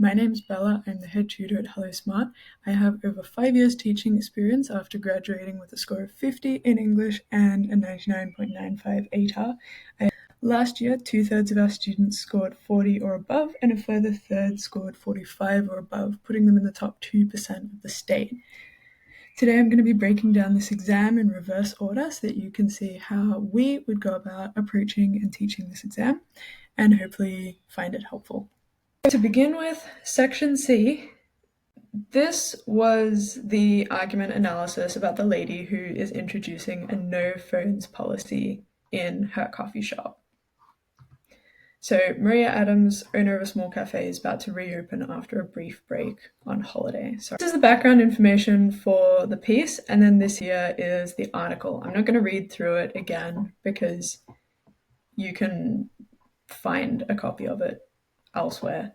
My name's Bella. I'm the head tutor at Hello Smart. I have over 5 years teaching experience after graduating with a score of 50 in English and a 99.95 ATAR. Last year, 2/3 of our students scored 40 or above, and a further third scored 45 or above, putting them in the top 2% of the state. Today I'm going to be breaking down this exam in reverse order so that you can see how we would go about approaching and teaching this exam, and hopefully find it helpful. To begin with, section C, this was the argument analysis about the lady who is introducing a no phones policy in her coffee shop. So Maria Adams, owner of a small cafe, is about to reopen after a brief break on holiday. So this is the background information for the piece, and then this here is the article. I'm not going to read through it again because you can find a copy of it elsewhere.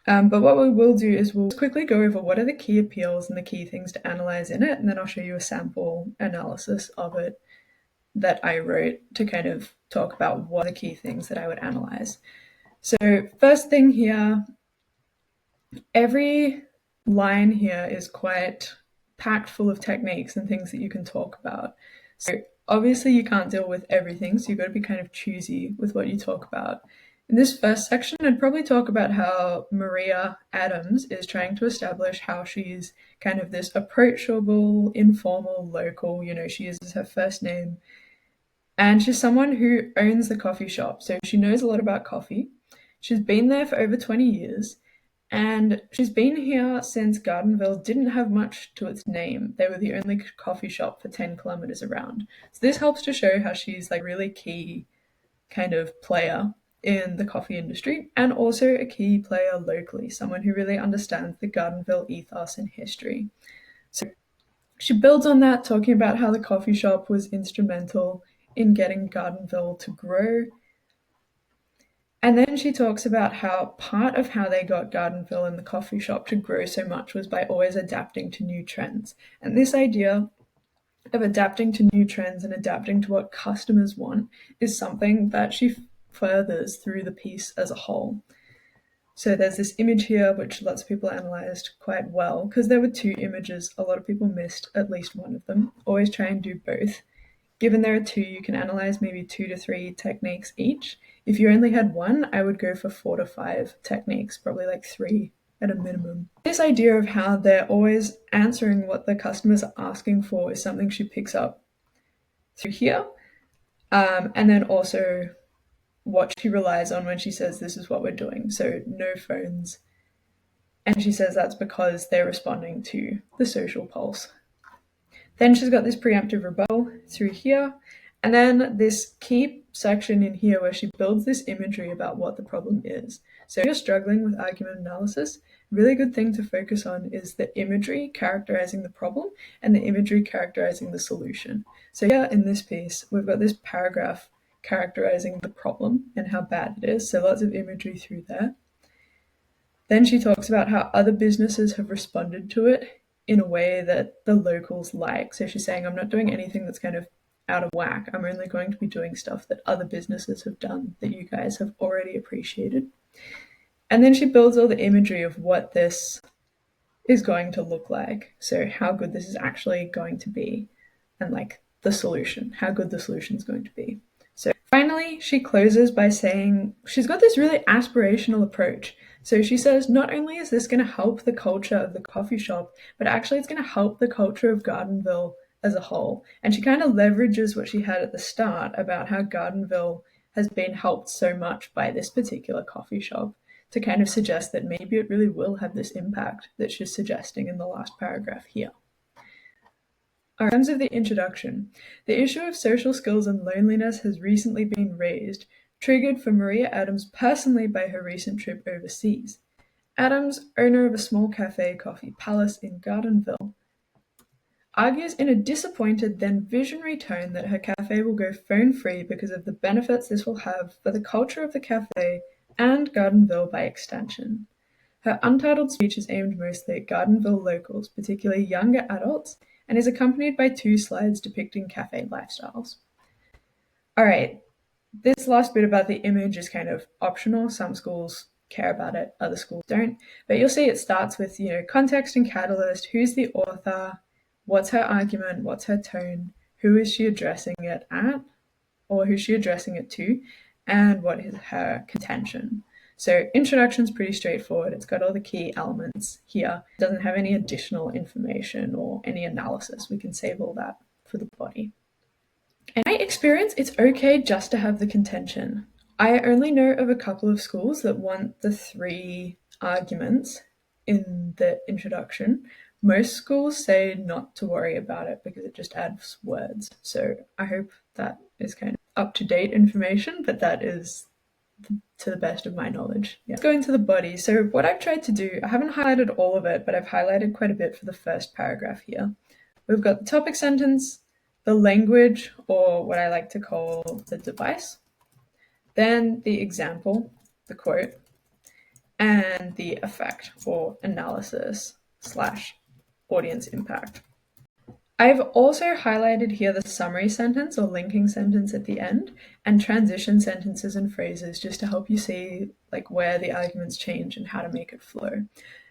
But what we will do is we'll quickly go over what are the key appeals and the key things to analyze in it, and then I'll show you a sample analysis of it that I wrote to kind of talk about what are the key things that I would analyze. So first thing here, every line here is quite packed full of techniques and things that you can talk about. So obviously you can't deal with everything, so you've got to be kind of choosy with what you talk about. In this first section, I'd probably talk about how Maria Adams is trying to establish how she's kind of this approachable, informal, local, she uses her first name. And she's someone who owns the coffee shop, so she knows a lot about coffee. She's been there for over 20 years, and she's been here since Gardenville didn't have much to its name. They were the only coffee shop for 10 kilometers around. So this helps to show how she's like really key kind of player in the coffee industry, and also a key player locally, someone who really understands the Gardenville ethos and history. So she builds on that, talking about how the coffee shop was instrumental in getting Gardenville to grow. And then she talks about how part of how they got Gardenville and the coffee shop to grow so much was by always adapting to new trends. And this idea of adapting to new trends and adapting to what customers want is something that she furthers through the piece as a whole. So there's this image here which lots of people analysed quite well, because there were two images. A lot of people missed at least one of them. Always try and do both. Given there are two, you can analyze maybe 2 to 3 techniques each. If you only had one, I would go for 4 to 5 techniques, probably like 3 at a minimum. This idea of how they're always answering what the customers are asking for is something she picks up through here. And then also what she relies on when she says this is what we're doing. So no phones. And she says that's because they're responding to the social pulse. Then she's got this preemptive rebuttal through here, and then this key section in here where she builds this imagery about what the problem is. So if you're struggling with argument analysis, a really good thing to focus on is the imagery characterizing the problem and the imagery characterizing the solution. So here in this piece, we've got this paragraph characterizing the problem and how bad it is, so lots of imagery through there. Then she talks about how other businesses have responded to it in a way that the locals like. So she's saying, I'm not doing anything that's kind of out of whack. I'm only going to be doing stuff that other businesses have done that you guys have already appreciated. And then she builds all the imagery of what this is going to look like. So how good this is actually going to be, and like the solution, how good the solution is going to be. So finally, she closes by saying she's got this really aspirational approach. So she says, not only is this going to help the culture of the coffee shop, but actually it's going to help the culture of Gardenville as a whole. And she kind of leverages what she had at the start about how Gardenville has been helped so much by this particular coffee shop to kind of suggest that maybe it really will have this impact that she's suggesting in the last paragraph here. In terms of the introduction, the issue of social skills and loneliness has recently been raised, triggered for Maria Adams personally by her recent trip overseas. Adams, owner of a small cafe, Coffee Palace in Gardenville, argues in a disappointed then visionary tone that her cafe will go phone-free because of the benefits this will have for the culture of the cafe and Gardenville by extension. Her untitled speech is aimed mostly at Gardenville locals, particularly younger adults, and is accompanied by 2 slides depicting cafe lifestyles. All right, this last bit about the image is kind of optional. Some schools care about it, other schools don't. But you'll see it starts with, context and catalyst, who's the author, what's her argument, what's her tone, who is she addressing it at, or who's she addressing it to, and what is her contention. So introduction's pretty straightforward. It's got all the key elements here. It doesn't have any additional information or any analysis. We can save all that for the body. In my experience, it's okay just to have the contention. I only know of a couple of schools that want the 3 arguments in the introduction. Most schools say not to worry about it because it just adds words. So I hope that is kind of up-to-date information, but that is to the best of my knowledge. Yeah. Let's go into the body. So what I've tried to do, I haven't highlighted all of it, but I've highlighted quite a bit for the first paragraph here. We've got the topic sentence, the language, or what I like to call the device, then the example, the quote, and the effect or analysis / audience impact. I've also highlighted here the summary sentence or linking sentence at the end and transition sentences and phrases just to help you see where the arguments change and how to make it flow.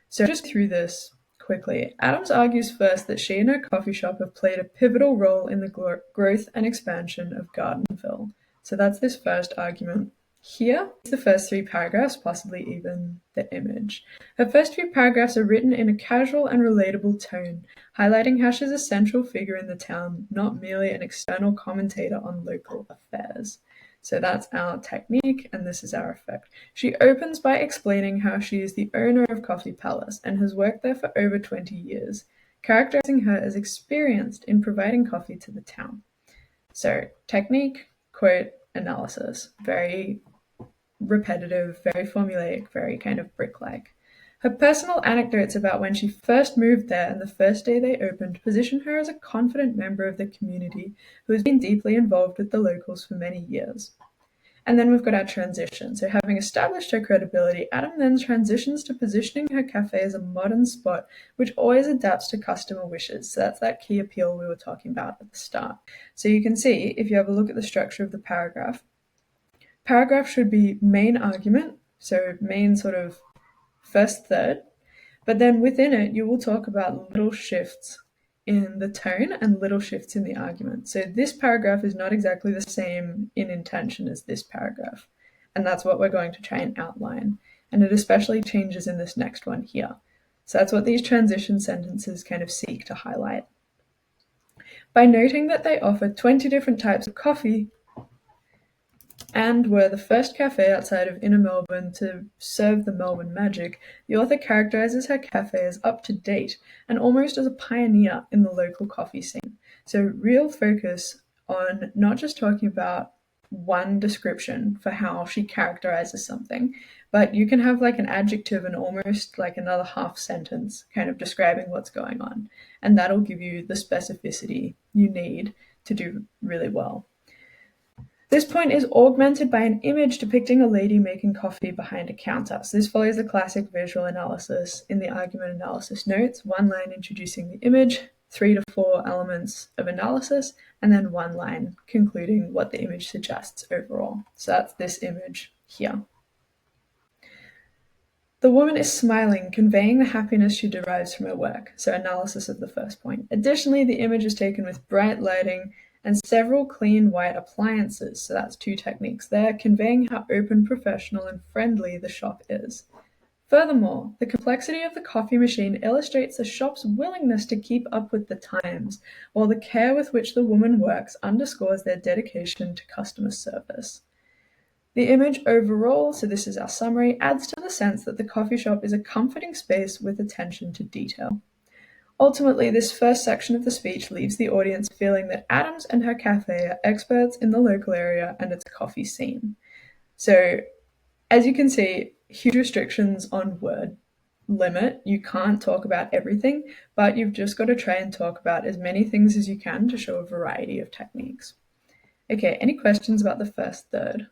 So just through this quickly, Adams argues first that she and her coffee shop have played a pivotal role in the growth and expansion of Gardenville. So that's this first argument. Here, the first 3 paragraphs, possibly even the image. Her first few paragraphs are written in a casual and relatable tone, highlighting how she's a central figure in the town, not merely an external commentator on local affairs. So that's our technique, and this is our effect. She opens by explaining how she is the owner of Coffee Palace and has worked there for over 20 years, characterizing her as experienced in providing coffee to the town. So technique, quote, analysis. Very repetitive, very formulaic, very kind of brick-like. Her personal anecdotes about when she first moved there and the first day they opened position her as a confident member of the community who has been deeply involved with the locals for many years. And then we've got our transition. So having established her credibility, Adam then transitions to positioning her cafe as a modern spot which always adapts to customer wishes. So that's that key appeal we were talking about at the start. So you can see, if you have a look at the structure of the paragraph should be main argument, so main sort of first third, but then within it you will talk about little shifts in the tone and little shifts in the argument. So this paragraph is not exactly the same in intention as this paragraph, and that's what we're going to try and outline, and it especially changes in this next one here. So that's what these transition sentences kind of seek to highlight. By noting that they offer 20 different types of coffee and were the first cafe outside of inner Melbourne to serve the Melbourne magic, the author characterizes her cafe as up-to-date and almost as a pioneer in the local coffee scene. So real focus on not just talking about one description for how she characterizes something, but you can have an adjective and almost another half sentence kind of describing what's going on, and that'll give you the specificity you need to do really well. This point is augmented by an image depicting a lady making coffee behind a counter. So this follows the classic visual analysis in the argument analysis notes, 1 line introducing the image, 3 to 4 elements of analysis, and then 1 line concluding what the image suggests overall. So that's this image here. The woman is smiling, conveying the happiness she derives from her work. So analysis of the first point. Additionally, the image is taken with bright lighting and several clean white appliances, so that's 2 techniques there, conveying how open, professional, and friendly the shop is. Furthermore, the complexity of the coffee machine illustrates the shop's willingness to keep up with the times, while the care with which the woman works underscores their dedication to customer service. The image overall, so this is our summary, adds to the sense that the coffee shop is a comforting space with attention to detail. Ultimately, this first section of the speech leaves the audience feeling that Adams and her cafe are experts in the local area and its coffee scene. So, as you can see, huge restrictions on word limit. You can't talk about everything, but you've just got to try and talk about as many things as you can to show a variety of techniques. Okay, any questions about the first third?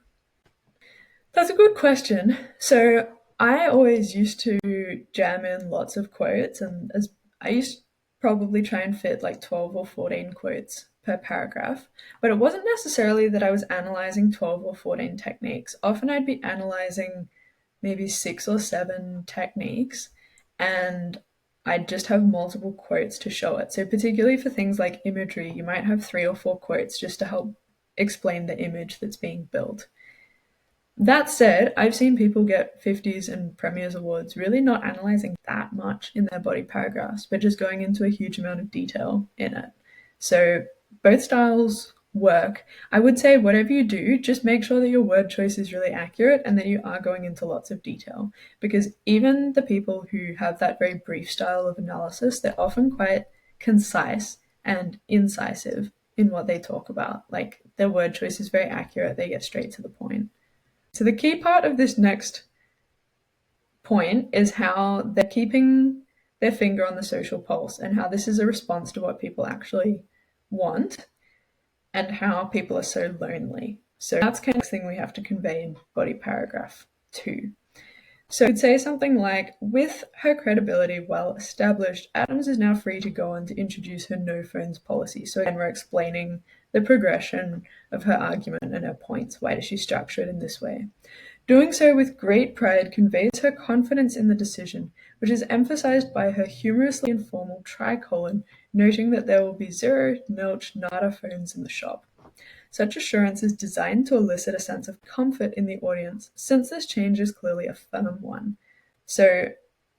That's a good question. So I always used to jam in lots of quotes, and as I used to probably try and fit 12 or 14 quotes per paragraph, but it wasn't necessarily that I was analyzing 12 or 14 techniques. Often I'd be analyzing maybe 6 or 7 techniques, and I'd just have multiple quotes to show it. So particularly for things like imagery, you might have 3 or 4 quotes just to help explain the image that's being built. That said, I've seen people get 50s and premiers awards really not analyzing that much in their body paragraphs, but just going into a huge amount of detail in it. So both styles work. I would say whatever you do, just make sure that your word choice is really accurate and that you are going into lots of detail. Because even the people who have that very brief style of analysis, they're often quite concise and incisive in what they talk about. Like their word choice is very accurate, they get straight to the point. So the key part of this next point is how they're keeping their finger on the social pulse and how this is a response to what people actually want and how people are so lonely. So that's kind of the thing we have to convey in body paragraph 2. So I'd say something like, with her credibility well established, Adams is now free to go on to introduce her no phones policy. So again, we're explaining the progression of her argument and her points. Why does she structure it in this way? Doing so with great pride conveys her confidence in the decision, which is emphasized by her humorously informal tricolon, noting that there will be 0, nilch, nada phones in the shop. Such assurance is designed to elicit a sense of comfort in the audience, since this change is clearly a firm one. So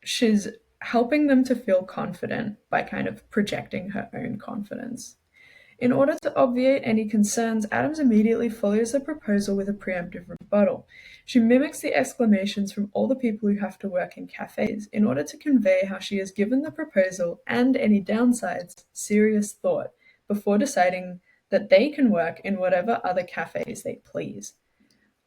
she's helping them to feel confident by kind of projecting her own confidence. In order to obviate any concerns, Adams immediately follows the proposal with a preemptive rebuttal. She mimics the exclamations from all the people who have to work in cafes in order to convey how she has given the proposal and any downsides serious thought before deciding that they can work in whatever other cafes they please.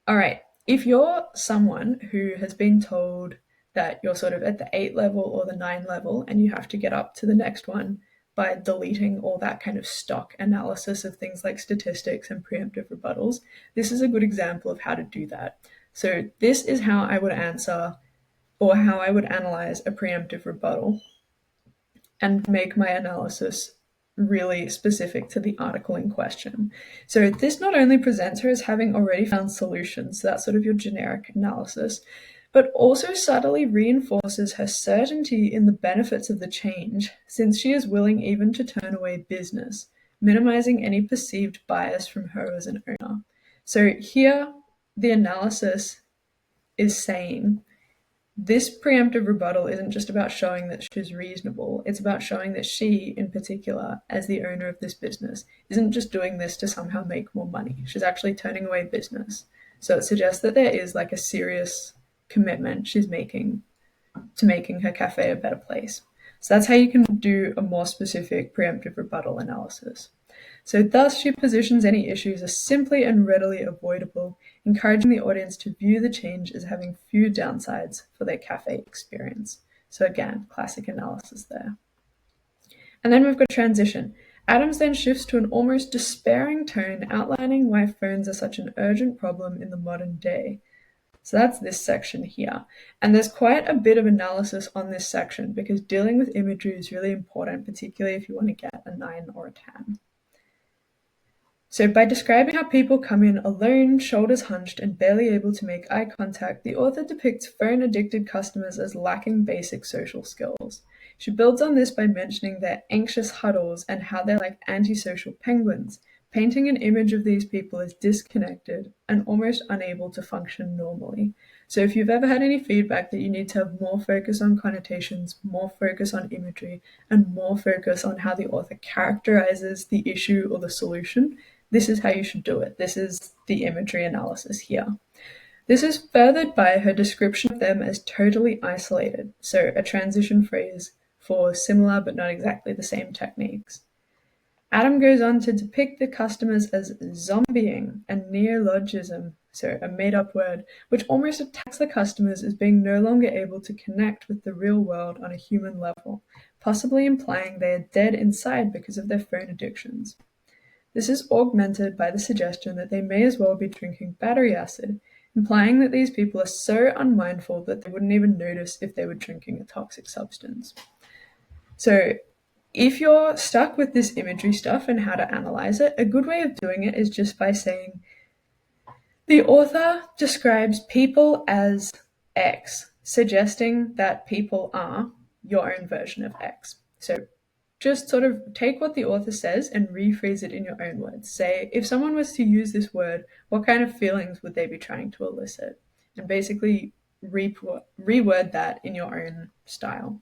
All right, if you're someone who has been told that you're sort of at the 8 level or the 9 level and you have to get up to the next one by deleting all that kind of stock analysis of things like statistics and preemptive rebuttals, this is a good example of how to do that. So this is how I would answer or how I would analyze a preemptive rebuttal and make my analysis really specific to the article in question. So this not only presents her as having already found solutions, so that's sort of your generic analysis, but also subtly reinforces her certainty in the benefits of the change, since she is willing even to turn away business, minimizing any perceived bias from her as an owner. So here, the analysis is saying this preemptive rebuttal isn't just about showing that she's reasonable, it's about showing that she, in particular, as the owner of this business, isn't just doing this to somehow make more money. She's actually turning away business. So it suggests that there is like a serious commitment she's making to making her cafe a better place. So that's how you can do a more specific preemptive rebuttal analysis. So thus she positions any issues as simply and readily avoidable, encouraging the audience to view the change as having few downsides for their cafe experience. So again, classic analysis there. And then we've got transition. Adams then shifts to an almost despairing tone, outlining why phones are such an urgent problem in the modern day. So that's this section here. And there's quite a bit of analysis on this section because dealing with imagery is really important, particularly if you want to get a 9 or a 10. So by describing how people come in alone, shoulders hunched, and barely able to make eye contact, the author depicts phone-addicted customers as lacking basic social skills. She builds on this by mentioning their anxious huddles and how they're like antisocial penguins, painting an image of these people as disconnected and almost unable to function normally. So if you've ever had any feedback that you need to have more focus on connotations, more focus on imagery, and more focus on how the author characterizes the issue or the solution, this is how you should do it. This is the imagery analysis here. This is furthered by her description of them as totally isolated, so a transition phrase for similar but not exactly the same techniques. Adam goes on to depict the customers as zombieing, a neologism, so a made-up word, which almost attacks the customers as being no longer able to connect with the real world on a human level, possibly implying they are dead inside because of their phone addictions. This is augmented by the suggestion that they may as well be drinking battery acid, implying that these people are so unmindful that they wouldn't even notice if they were drinking a toxic substance. So if you're stuck with this imagery stuff and how to analyze it, a good way of doing it is just by saying the author describes people as X, suggesting that people are your own version of X. So just sort of take what the author says and rephrase it in your own words. Say, if someone was to use this word, what kind of feelings would they be trying to elicit? And basically reword that in your own style.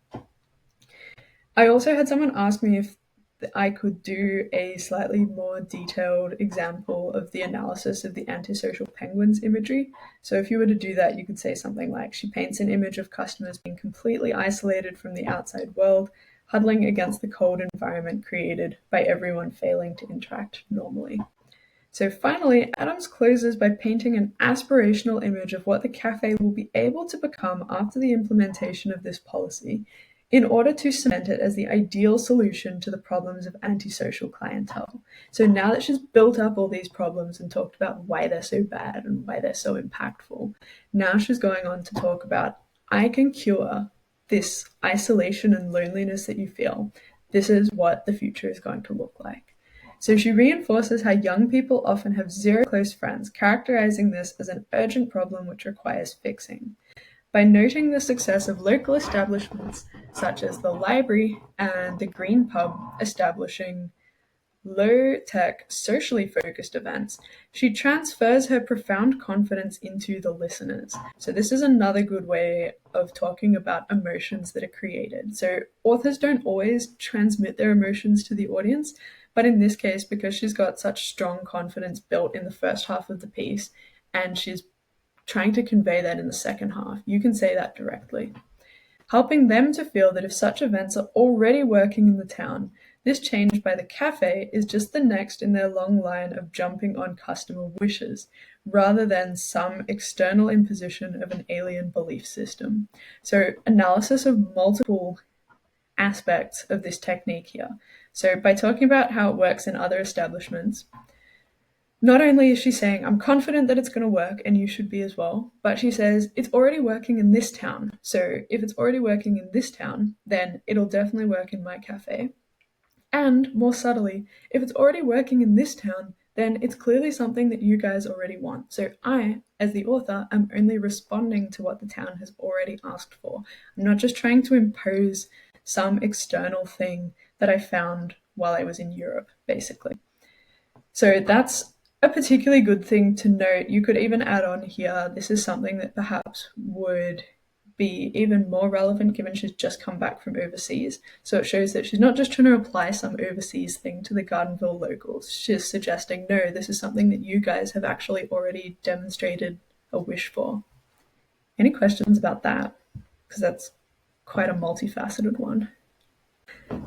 I also had someone ask me if I could do a slightly more detailed example of the analysis of the antisocial penguins imagery. So if you were to do that, you could say something like, she paints an image of customers being completely isolated from the outside world, huddling against the cold environment created by everyone failing to interact normally. So finally, Adams closes by painting an aspirational image of what the cafe will be able to become after the implementation of this policy, in order to cement it as the ideal solution to the problems of antisocial clientele. So now that she's built up all these problems and talked about why they're so bad and why they're so impactful, now she's going on to talk about, I can cure this isolation and loneliness that you feel. This is what the future is going to look like. So she reinforces how young people often have zero close friends, characterizing this as an urgent problem which requires fixing. By noting the success of local establishments such as the library and the Green Pub establishing low-tech, socially focused events, she transfers her profound confidence into the listeners. So this is another good way of talking about emotions that are created. So authors don't always transmit their emotions to the audience, but in this case, because she's got such strong confidence built in the first half of the piece, and she's trying to convey that in the second half, you can say that directly. Helping them to feel that if such events are already working in the town, this change by the cafe is just the next in their long line of jumping on customer wishes, rather than some external imposition of an alien belief system. So analysis of multiple aspects of this technique here. So by talking about how it works in other establishments, not only is she saying, I'm confident that it's going to work and you should be as well, but she says, it's already working in this town. So if it's already working in this town, then it'll definitely work in my cafe. And more subtly, if it's already working in this town, then it's clearly something that you guys already want. So I, as the author, am only responding to what the town has already asked for. I'm not just trying to impose some external thing that I found while I was in Europe, basically. So that's a particularly good thing to note. You could even add on here, this is something that perhaps would be even more relevant given she's just come back from overseas. So it shows that she's not just trying to apply some overseas thing to the Gardenville locals. She's suggesting, no, this is something that you guys have actually already demonstrated a wish for. Any questions about that? Because that's quite a multifaceted one.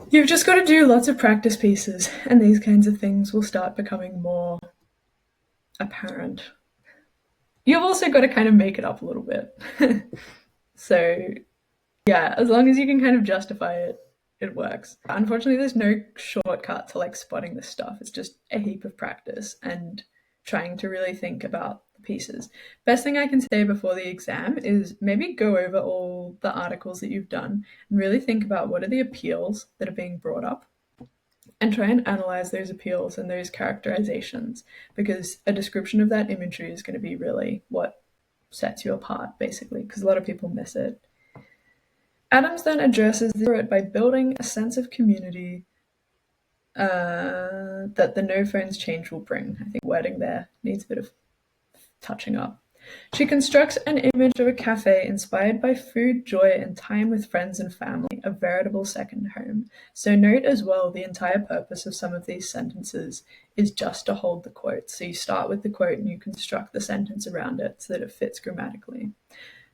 You've just got to do lots of practice pieces, and these kinds of things will start becoming more apparent. You've also got to kind of make it up a little bit. So yeah, as long as you can kind of justify it, it works. Unfortunately, there's no shortcut to like spotting this stuff. It's just a heap of practice and trying to really think about the pieces. Best thing I can say before the exam is maybe go over all the articles that you've done and really think about what are the appeals that are being brought up, and try and analyze those appeals and those characterizations, because a description of that imagery is going to be really what sets you apart, basically, because a lot of people miss it. Adams then addresses it by building a sense of community that the no phones change will bring. I think wording there needs a bit of touching up. She constructs an image of a cafe inspired by food, joy, and time with friends and family, a veritable second home. So note as well, the entire purpose of some of these sentences is just to hold the quote. So you start with the quote and you construct the sentence around it so that it fits grammatically.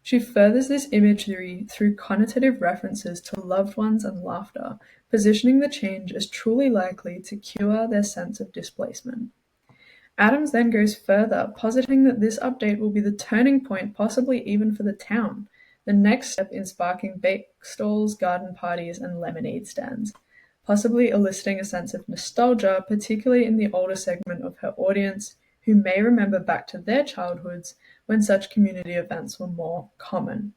She furthers this imagery through connotative references to loved ones and laughter, positioning the change as truly likely to cure their sense of displacement. Adams then goes further, positing that this update will be the turning point, possibly even for the town, the next step in sparking bake stalls, garden parties, and lemonade stands, possibly eliciting a sense of nostalgia, particularly in the older segment of her audience, who may remember back to their childhoods when such community events were more common.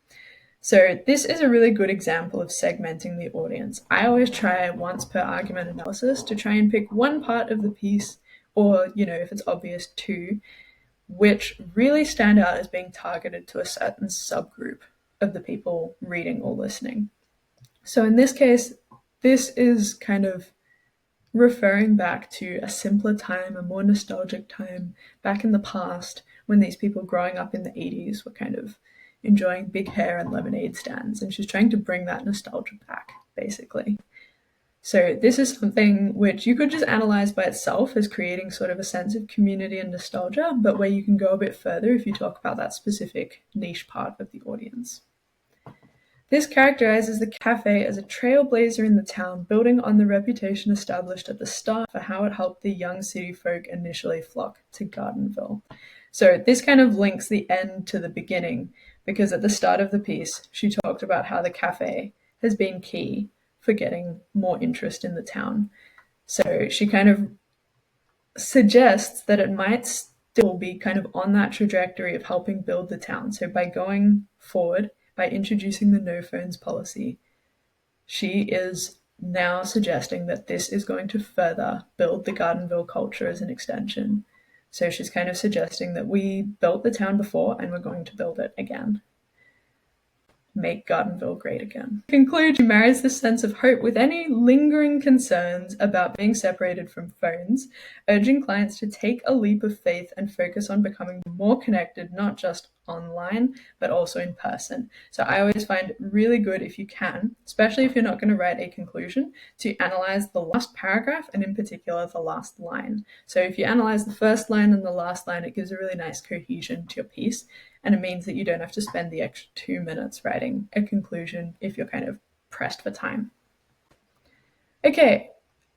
So this is a really good example of segmenting the audience. I always try once per argument analysis to try and pick one part of the piece, or, if it's obvious, two, which really stand out as being targeted to a certain subgroup of the people reading or listening. So in this case, this is kind of referring back to a simpler time, a more nostalgic time back in the past when these people growing up in the 80s were kind of enjoying big hair and lemonade stands. And she's trying to bring that nostalgia back, basically. So this is something which you could just analyze by itself as creating sort of a sense of community and nostalgia, but where you can go a bit further if you talk about that specific niche part of the audience. This characterizes the cafe as a trailblazer in the town, building on the reputation established at the start for how it helped the young city folk initially flock to Gardenville. So this kind of links the end to the beginning, because at the start of the piece, she talked about how the cafe has been key for getting more interest in the town. So she kind of suggests that it might still be kind of on that trajectory of helping build the town. So by going forward, by introducing the no phones policy, she is now suggesting that this is going to further build the Gardenville culture as an extension. So she's kind of suggesting that we built the town before and we're going to build it again. Make Gardenville great again. To conclude, she marries this sense of hope with any lingering concerns about being separated from phones, urging clients to take a leap of faith and focus on becoming more connected, not just online, but also in person. So I always find it really good if you can, especially if you're not going to write a conclusion, to analyze the last paragraph and in particular the last line. So if you analyze the first line and the last line, it gives a really nice cohesion to your piece. And it means that you don't have to spend the extra 2 minutes writing a conclusion if you're kind of pressed for time. Okay,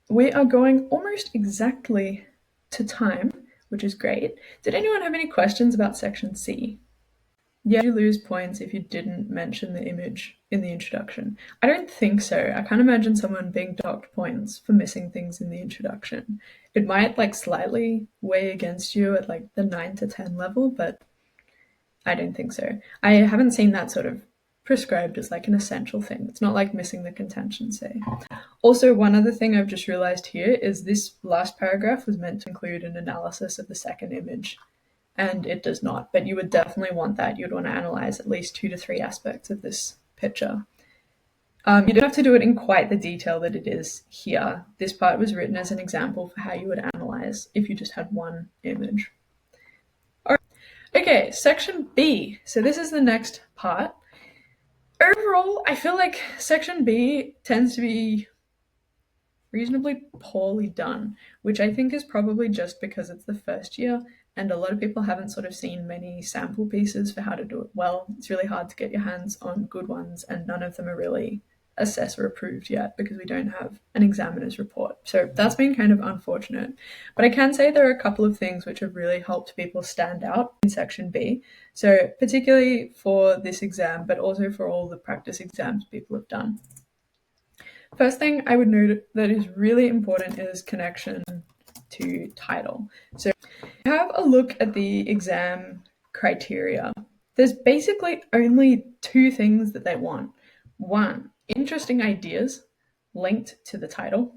we are going almost exactly to time, which is great. Did anyone have any questions about section C? Yeah, you lose points if you didn't mention the image in the introduction. I don't think so. I can't imagine someone being docked points for missing things in the introduction. It might like slightly weigh against you at like the 9 to 10 level, but I don't think so. I haven't seen that sort of prescribed as like an essential thing. It's not like missing the contention, say. Also, one other thing I've just realized here is this last paragraph was meant to include an analysis of the second image, and it does not, but you would definitely want that. You'd want to analyze at least 2 to 3 aspects of this picture. You don't have to do it in quite the detail that it is here. This part was written as an example for how you would analyze if you just had one image. Okay, section B. So this is the next part. Overall, I feel like section B tends to be reasonably poorly done, which I think is probably just because it's the first year and a lot of people haven't sort of seen many sample pieces for how to do it well. It's really hard to get your hands on good ones, and none of them are really assessor approved yet because we don't have an examiner's report. So that's been kind of unfortunate. But I can say there are a couple of things which have really helped people stand out in section B. So particularly for this exam, but also for all the practice exams people have done. First thing I would note that is really important is connection to title. So have a look at the exam criteria. There's basically only 2 things that they want. 1, interesting ideas linked to the title.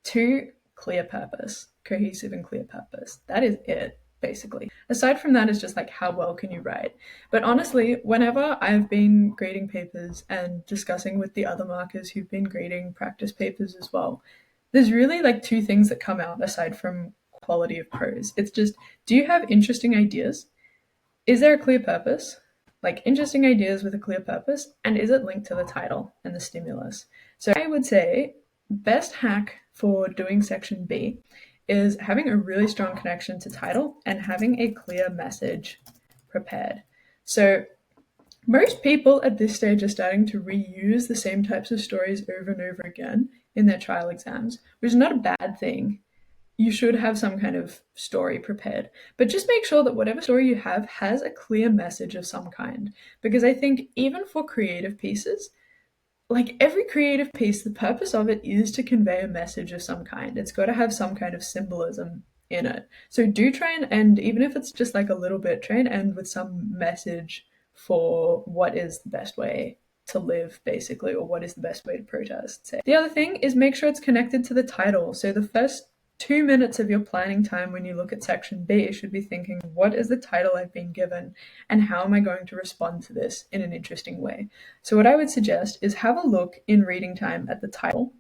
2, clear purpose, cohesive and clear purpose. That is it, basically. Aside from that, it's just like how well can you write. But honestly, whenever I've been grading papers and discussing with the other markers who've been grading practice papers as well, there's really like 2 things that come out aside from quality of prose. It's just, do you have interesting ideas? Is there a clear purpose? Like interesting ideas with a clear purpose, and is it linked to the title and the stimulus? So I would say best hack for doing section B is having a really strong connection to title and having a clear message prepared. So most people at this stage are starting to reuse the same types of stories over and over again in their trial exams, which is not a bad thing. You should have some kind of story prepared, but just make sure that whatever story you have has a clear message of some kind. Because I think even for creative pieces, like every creative piece, the purpose of it is to convey a message of some kind. It's got to have some kind of symbolism in it. So do try and end, even if it's just like a little bit, try and end with some message for what is the best way to live, basically, or what is the best way to protest. Say. The other thing is make sure it's connected to the title. So the first 2 minutes of your planning time when you look at section B should be thinking, what is the title I've been given and how am I going to respond to this in an interesting way? So what I would suggest is have a look in reading time at the title,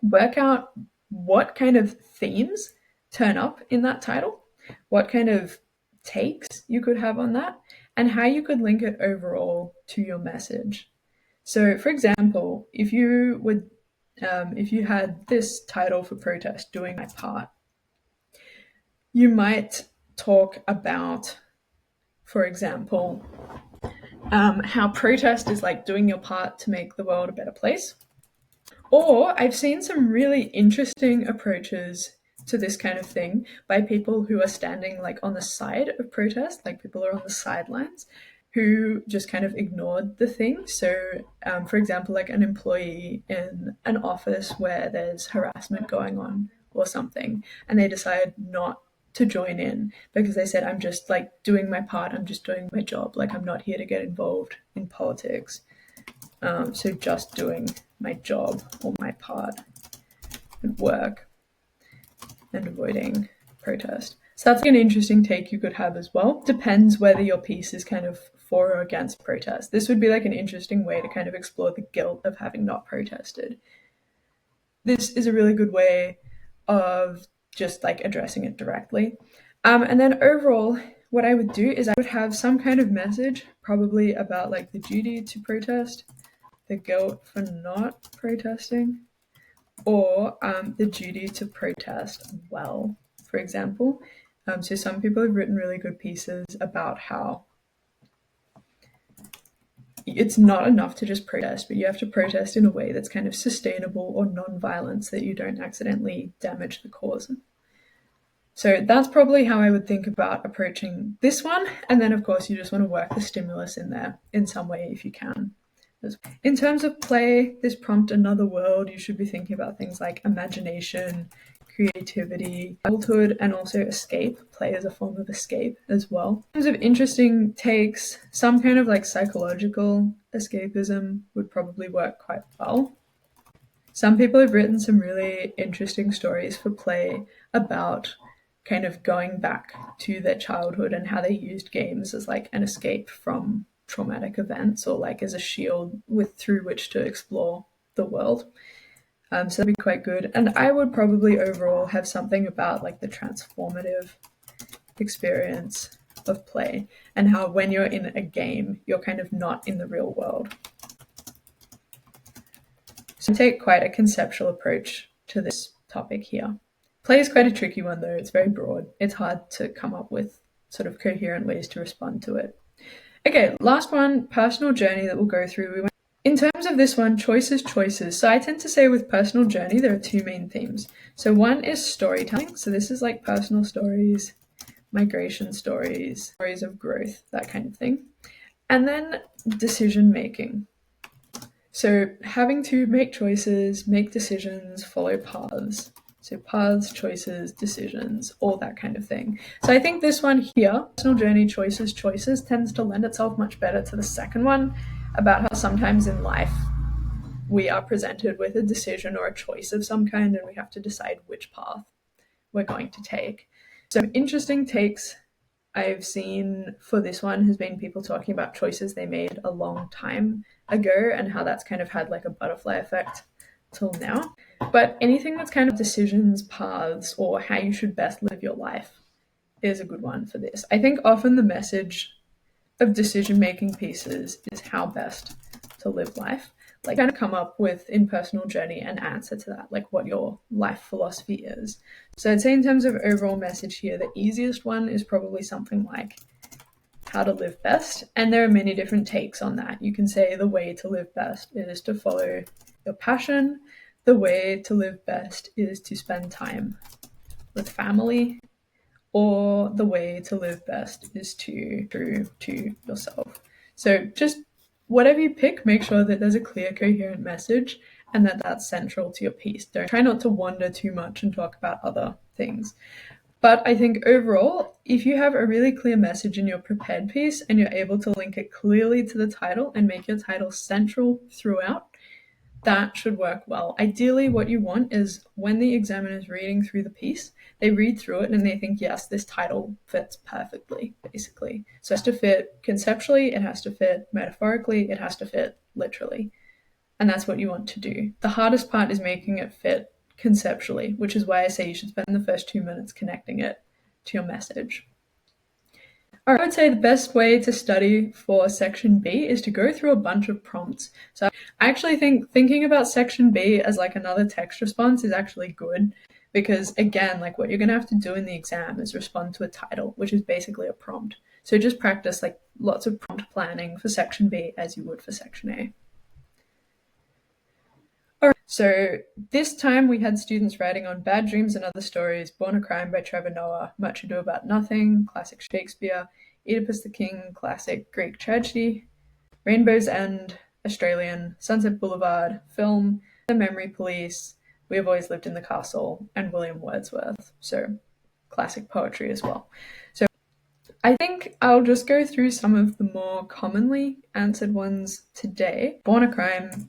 work out what kind of themes turn up in that title, what kind of takes you could have on that, and how you could link it overall to your message. So, for example, if you had this title for protest, doing my part, you might talk about, for example, how protest is like doing your part to make the world a better place. Or I've seen some really interesting approaches to this kind of thing by people who are standing like on the side of protest, like people are on the sidelines who just kind of ignored the thing. So, for example, like an employee in an office where there's harassment going on or something, and they decide not to join in because they said, I'm just like doing my part, I'm just doing my job, like I'm not here to get involved in politics. So just doing my job or my part and work and avoiding protest. So that's an interesting take you could have as well. Depends whether your piece is kind of for or against protest. This would be like an interesting way to kind of explore the guilt of having not protested. This is a really good way of just like addressing it directly. And then overall, what I would do is I would have some kind of message, probably about like the duty to protest, the guilt for not protesting, or the duty to protest well, for example. So some people have written really good pieces about how it's not enough to just protest, but you have to protest in a way that's kind of sustainable or non-violent so that you don't accidentally damage the cause. So that's probably how I would think about approaching this one. And then, of course, you just want to work the stimulus in there in some way if you can. In terms of play, this prompt another world, you should be thinking about things like imagination, creativity, childhood, and also escape. Play as a form of escape as well. In terms of interesting takes, some kind of like psychological escapism would probably work quite well. Some people have written some really interesting stories for play about kind of going back to their childhood and how they used games as like an escape from traumatic events or like as a shield through which to explore the world. So that'd be quite good. And I would probably overall have something about like the transformative experience of play and how when you're in a game, you're kind of not in the real world. So I take quite a conceptual approach to this topic here. Play is quite a tricky one though. It's very broad. It's hard to come up with sort of coherent ways to respond to it. Okay, last one, personal journey that we'll go through. In terms of this one, choices. So I tend to say with personal journey, there are two main themes. So one is storytelling. So this is like personal stories, migration stories, stories of growth, that kind of thing. And then decision making. So having to make choices, make decisions, follow paths. So paths, choices, decisions, all that kind of thing. So I think this one here, personal journey, choices, tends to lend itself much better to the second one about how sometimes in life we are presented with a decision or a choice of some kind and we have to decide which path we're going to take. Some interesting takes I've seen for this one has been people talking about choices they made a long time ago and how that's kind of had like a butterfly effect till now. But anything that's kind of decisions, paths, or how you should best live your life is a good one for this. I think often the message of decision-making pieces is how best to live life. Like kind of come up with in personal journey an answer to that, like what your life philosophy is. So I'd say in terms of overall message here, the easiest one is probably something like how to live best. And there are many different takes on that. You can say the way to live best is to follow your passion. The way to live best is to spend time with family, or the way to live best is to true to yourself. So just whatever you pick, make sure that there's a clear, coherent message and that that's central to your piece. Don't try not to wander too much and talk about other things. But I think overall, if you have a really clear message in your prepared piece and you're able to link it clearly to the title and make your title central throughout, that should work well. Ideally, what you want is when the examiner is reading through the piece, they read through it and they think, yes, this title fits perfectly, basically. So it has to fit conceptually, it has to fit metaphorically, it has to fit literally. And that's what you want to do. The hardest part is making it fit conceptually, which is why I say you should spend the first 2 minutes connecting it to your message. I would say the best way to study for section B is to go through a bunch of prompts. So I actually think thinking about section B as like another text response is actually good because again, like what you're going to have to do in the exam is respond to a title, which is basically a prompt. So just practice like lots of prompt planning for section B as you would for section A. So this time we had students writing on Bad Dreams and Other Stories, Born a Crime by Trevor Noah, Much Ado About Nothing, classic Shakespeare, Oedipus the King, classic Greek tragedy, Rainbow's End, Australian, Sunset Boulevard, film, The Memory Police, We Have Always Lived in the Castle, and William Wordsworth. So classic poetry as well. So I think I'll just go through some of the more commonly answered ones today. Born a Crime,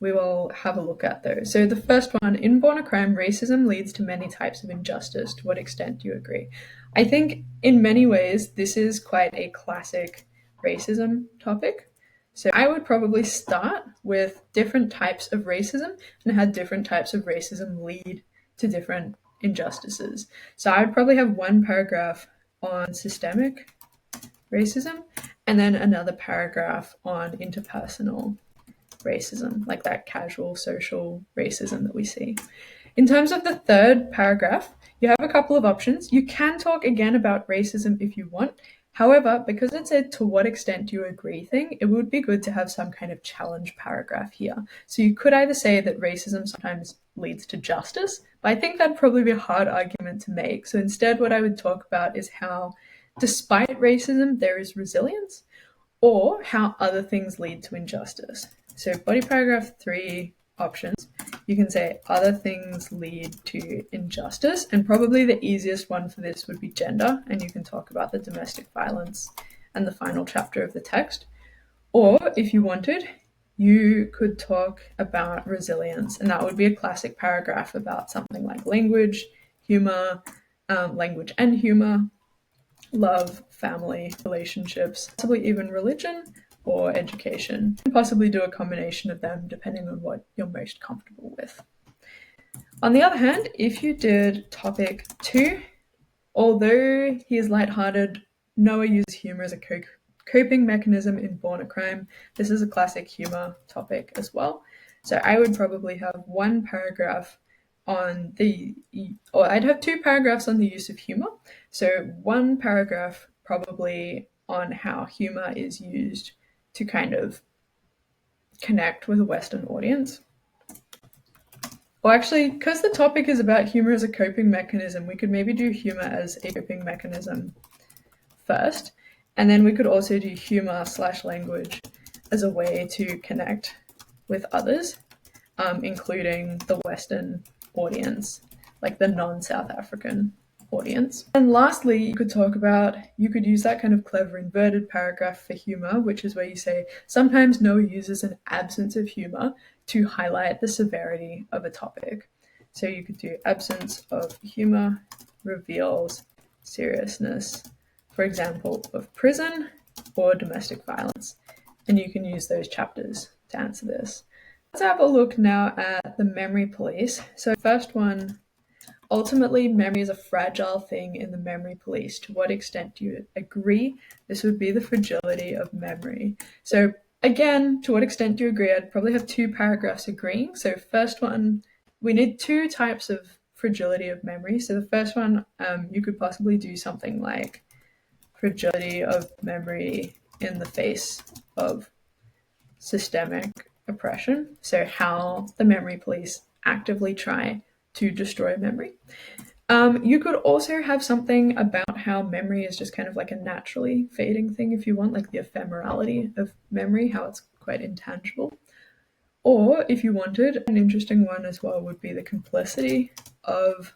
we will have a look at those. So the first one, in Born a Crime, racism leads to many types of injustice. To what extent do you agree? I think in many ways, this is quite a classic racism topic. So I would probably start with different types of racism and how different types of racism lead to different injustices. So I would probably have one paragraph on systemic racism and then another paragraph on interpersonal racism, like that casual social racism that we see. In terms of the third paragraph, you have a couple of options. You can talk again about racism if you want. However, because it's a to what extent do you agree thing, it would be good to have some kind of challenge paragraph here. So you could either say that racism sometimes leads to justice, but I think that'd probably be a hard argument to make. So instead, what I would talk about is how, despite racism, there is resilience, or how other things lead to injustice. So body paragraph 3 options, you can say other things lead to injustice, and probably the easiest one for this would be gender, and you can talk about the domestic violence and the final chapter of the text. Or if you wanted, you could talk about resilience, and that would be a classic paragraph about something like language, humor, language and humor, love, family, relationships, possibly even religion or education, and possibly do a combination of them depending on what you're most comfortable with. On the other hand, if you did topic 2, although he is lighthearted, Noah uses humor as a coping mechanism in Born a Crime. This is a classic humor topic as well. So I would probably have one paragraph on I'd have 2 paragraphs on the use of humor. So one paragraph probably on how humor is used to kind of connect with a Western audience. Well, actually, because the topic is about humor as a coping mechanism, we could maybe do humor as a coping mechanism first, and then we could also do humor/language as a way to connect with others, including the Western audience, like the non-South African audience. And lastly, you could use that kind of clever inverted paragraph for humor, which is where you say, sometimes Noah uses an absence of humor to highlight the severity of a topic. So you could do absence of humor reveals seriousness, for example, of prison or domestic violence. And you can use those chapters to answer this. Let's have a look now at the memory police. So first one, ultimately, memory is a fragile thing in the memory police. To what extent do you agree? This would be the fragility of memory. So again, to what extent do you agree? I'd probably have 2 paragraphs agreeing. So first one, we need 2 types of fragility of memory. So the first one, you could possibly do something like fragility of memory in the face of systemic oppression. So how the memory police actively try to destroy memory. You could also have something about how memory is just kind of like a naturally fading thing, if you want, like the ephemerality of memory, how it's quite intangible. Or if you wanted, an interesting one as well would be the complicity of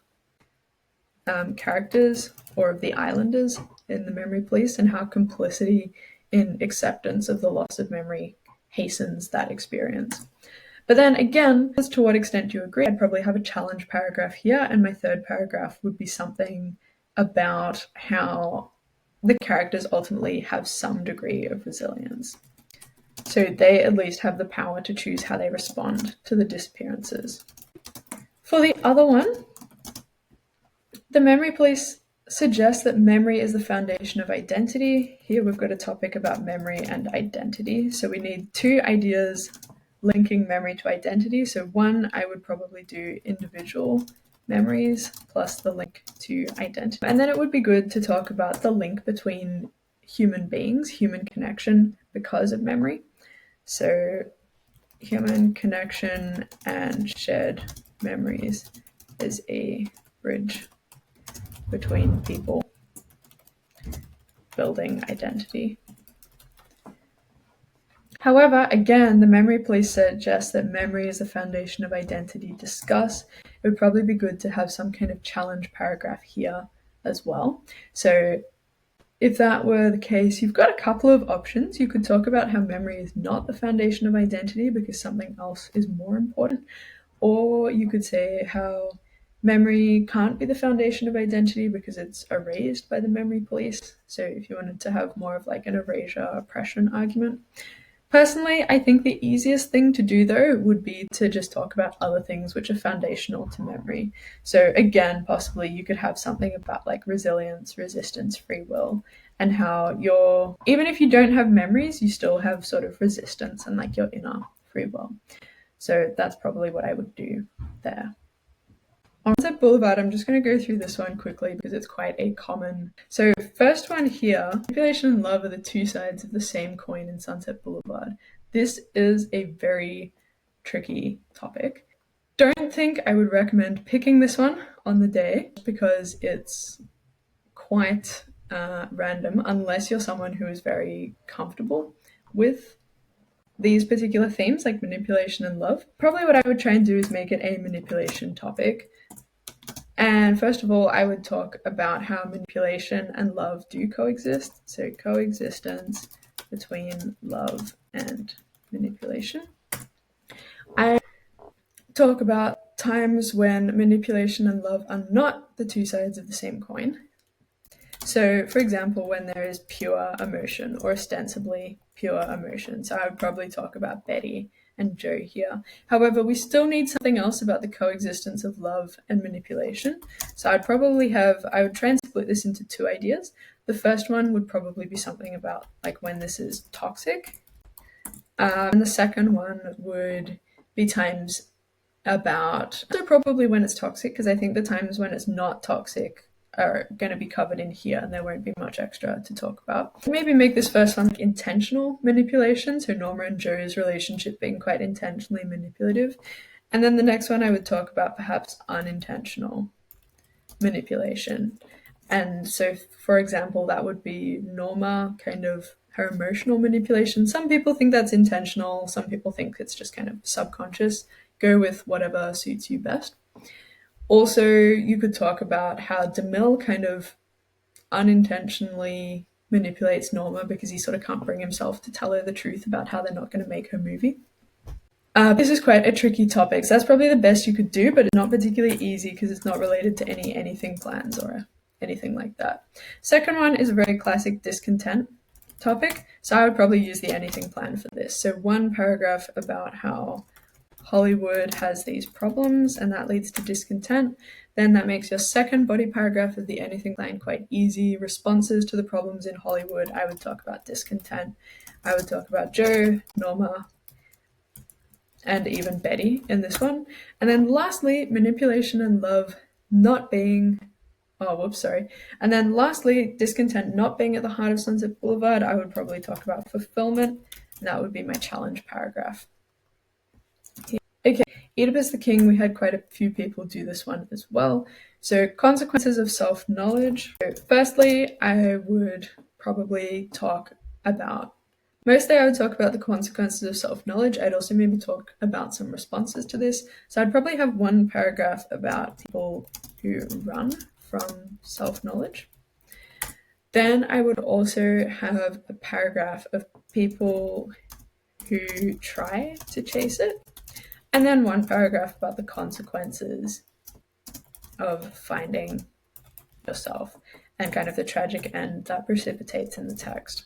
characters or of the islanders in the memory police, and how complicity in acceptance of the loss of memory hastens that experience. But then again, as to what extent do you agree, I'd probably have a challenge paragraph here, and my third paragraph would be something about how the characters ultimately have some degree of resilience. So they at least have the power to choose how they respond to the disappearances. For the other one, the memory police suggests that memory is the foundation of identity. Here we've got a topic about memory and identity. So we need two ideas linking memory to identity. So one, I would probably do individual memories plus the link to identity. And then it would be good to talk about the link between human beings, human connection because of memory. So human connection and shared memories is a bridge between people building identity. However, again, the memory police suggests that memory is the foundation of identity. Discuss. It would probably be good to have some kind of challenge paragraph here as well. So if that were the case, you've got a couple of options. You could talk about how memory is not the foundation of identity because something else is more important. Or you could say how memory can't be the foundation of identity because it's erased by the memory police. So if you wanted to have more of like an erasure oppression argument. Personally, I think the easiest thing to do though would be to just talk about other things which are foundational to memory. So again, possibly you could have something about like resilience, resistance, free will, and how even if you don't have memories, you still have sort of resistance and like your inner free will. So that's probably what I would do there. On Sunset Boulevard, I'm just going to go through this one quickly because it's quite a common. So first one here, manipulation and love are the two sides of the same coin in Sunset Boulevard. This is a very tricky topic. Don't think I would recommend picking this one on the day because it's quite random unless you're someone who is very comfortable with these particular themes like manipulation and love. Probably what I would try and do is make it a manipulation topic. And first of all, I would talk about how manipulation and love do coexist. So coexistence between love and manipulation. I talk about times when manipulation and love are not the two sides of the same coin. So, for example, when there is pure emotion or ostensibly pure emotion. So I would probably talk about Betty and Joe here. However, we still need something else about the coexistence of love and manipulation. So I would try and split this into two ideas. The first one would probably be something about like when this is toxic. And the second one would be times about, so probably when it's toxic, because I think the times when it's not toxic are going to be covered in here and there won't be much extra to talk about. Maybe make this first one like intentional manipulation, so Norma and Joe's relationship being quite intentionally manipulative. And then the next one I would talk about perhaps unintentional manipulation. And so, for example, that would be Norma, kind of her emotional manipulation. Some people think that's intentional, some people think it's just kind of subconscious. Go with whatever suits you best. Also, you could talk about how DeMille kind of unintentionally manipulates Norma because he sort of can't bring himself to tell her the truth about how they're not going to make her movie. This is quite a tricky topic, so that's probably the best you could do, but it's not particularly easy because it's not related to anything plans or anything like that. Second one is a very classic discontent topic, so I would probably use the anything plan for this. So one paragraph about how Hollywood has these problems and that leads to discontent. Then that makes your second body paragraph of the anything plan quite easy. Responses to the problems in Hollywood. I would talk about discontent. I would talk about Joe, Norma, and even Betty in this one. And then lastly, manipulation and love not being, And then lastly, discontent not being at the heart of Sunset Boulevard. I would probably talk about fulfillment, and that would be my challenge paragraph. Okay, Oedipus the King, we had quite a few people do this one as well. So consequences of self-knowledge. So firstly, I would probably talk about, mostly I would talk about the consequences of self-knowledge. I'd also maybe talk about some responses to this. So I'd probably have one paragraph about people who run from self-knowledge. Then I would also have a paragraph of people who try to chase it. and then one paragraph about the consequences of finding yourself and kind of the tragic end that precipitates in the text.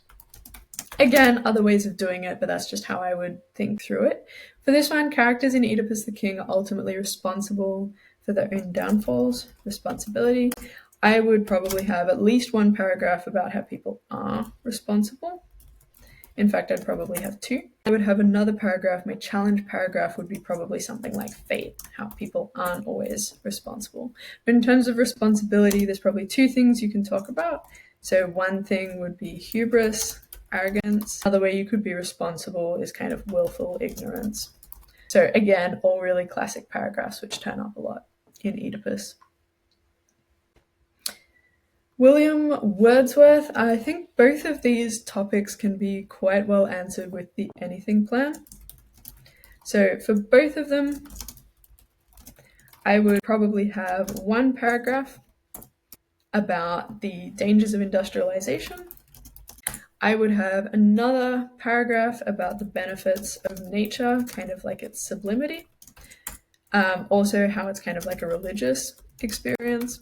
Again, other ways of doing it, but that's just how I would think through it. For this one, characters in Oedipus the King are ultimately responsible for their own downfalls, responsibility. I would probably have at least one paragraph about how people are responsible. In fact, I'd probably have two. I would have another paragraph. My challenge paragraph would be probably something like fate, how people aren't always responsible. But in terms of responsibility, there's probably two things you can talk about. So one thing would be hubris, arrogance. Another way you could be responsible is kind of willful ignorance. So again, all really classic paragraphs which turn up a lot in Oedipus. William Wordsworth, I think both of these topics can be quite well answered with the anything plan. So for both of them, I would probably have one paragraph about the dangers of industrialization. I would have another paragraph about the benefits of nature, kind of like its sublimity. Also how it's kind of like a religious experience.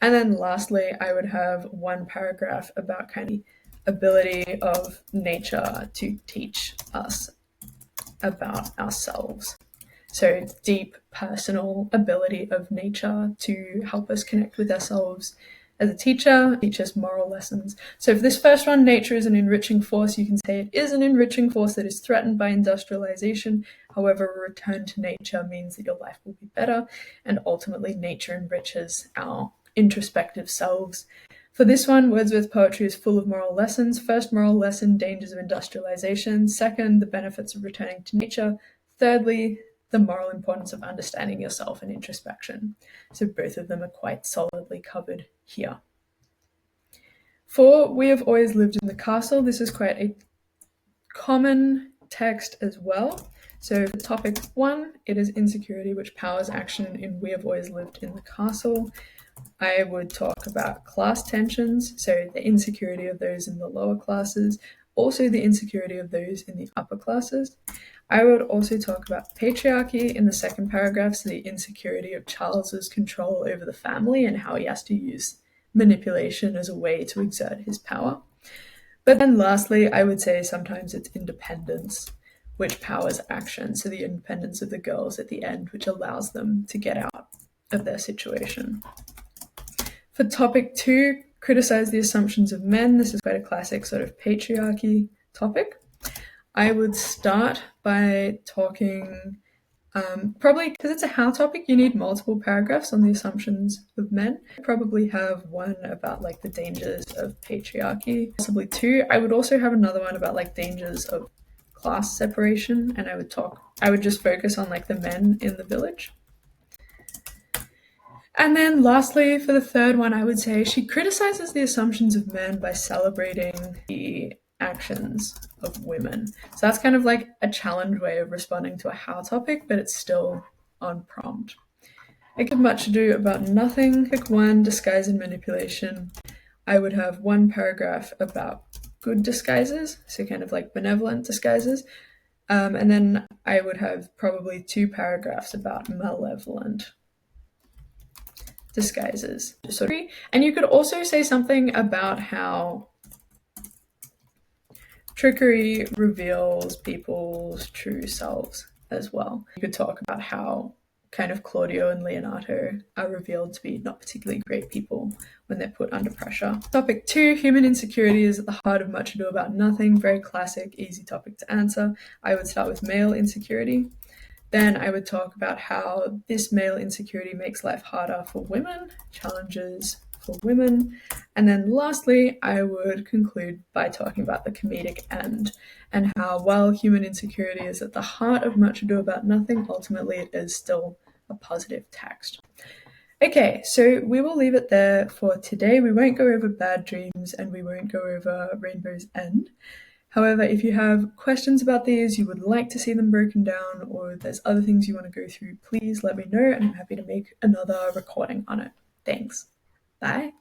And then lastly, I would have one paragraph about kind of the ability of nature to teach us about ourselves. So deep personal ability of nature to help us connect with ourselves as a teacher, teach us moral lessons. So for this first one, nature is an enriching force. You can say it is an enriching force that is threatened by industrialization. However, a return to nature means that your life will be better, and ultimately nature enriches our introspective selves. For this one, Wordsworth's poetry is full of moral lessons. First moral lesson, dangers of industrialization. Second, the benefits of returning to nature. Thirdly, the moral importance of understanding yourself and introspection. So both of them are quite solidly covered here. For We Have Always Lived in the Castle, this is quite a common text as well. So for topic 1, it is insecurity which powers action in We Have Always Lived in the Castle. I would talk about class tensions, so the insecurity of those in the lower classes, also the insecurity of those in the upper classes. I would also talk about patriarchy in the second paragraph, so the insecurity of Charles's control over the family and how he has to use manipulation as a way to exert his power. But then lastly, I would say sometimes it's independence which powers action, so the independence of the girls at the end, which allows them to get out of their situation. For topic 2, criticize the assumptions of men. This is quite a classic sort of patriarchy topic. I would start by talking, probably because it's a how topic, you need multiple paragraphs on the assumptions of men. I'd probably have one about like the dangers of patriarchy, possibly 2. I would also have another one about like dangers of class separation, and I would just focus on like the men in the village. And then lastly, for the third one, I would say she criticizes the assumptions of men by celebrating the actions of women. So that's kind of like a challenge way of responding to a how topic, but it's still on prompt. I give much ado about nothing. Pick 1, disguise and manipulation. I would have one paragraph about good disguises, so kind of like benevolent disguises. And then I would have probably 2 paragraphs about malevolent disguises. And you could also say something about how trickery reveals people's true selves as well. You could talk about how kind of Claudio and Leonato are revealed to be not particularly great people when they're put under pressure. Topic 2, human insecurity is at the heart of Much Ado About Nothing. Very classic, easy topic to answer. I would start with male insecurity. Then I would talk about how this male insecurity makes life harder for women, challenges for women. And then lastly, I would conclude by talking about the comedic end and how while human insecurity is at the heart of Much Ado About Nothing, ultimately it is still a positive text. Okay, so we will leave it there for today. We won't go over Bad Dreams and we won't go over Rainbow's End. However, if you have questions about these, you would like to see them broken down, or there's other things you want to go through, please let me know and I'm happy to make another recording on it. Thanks. Bye.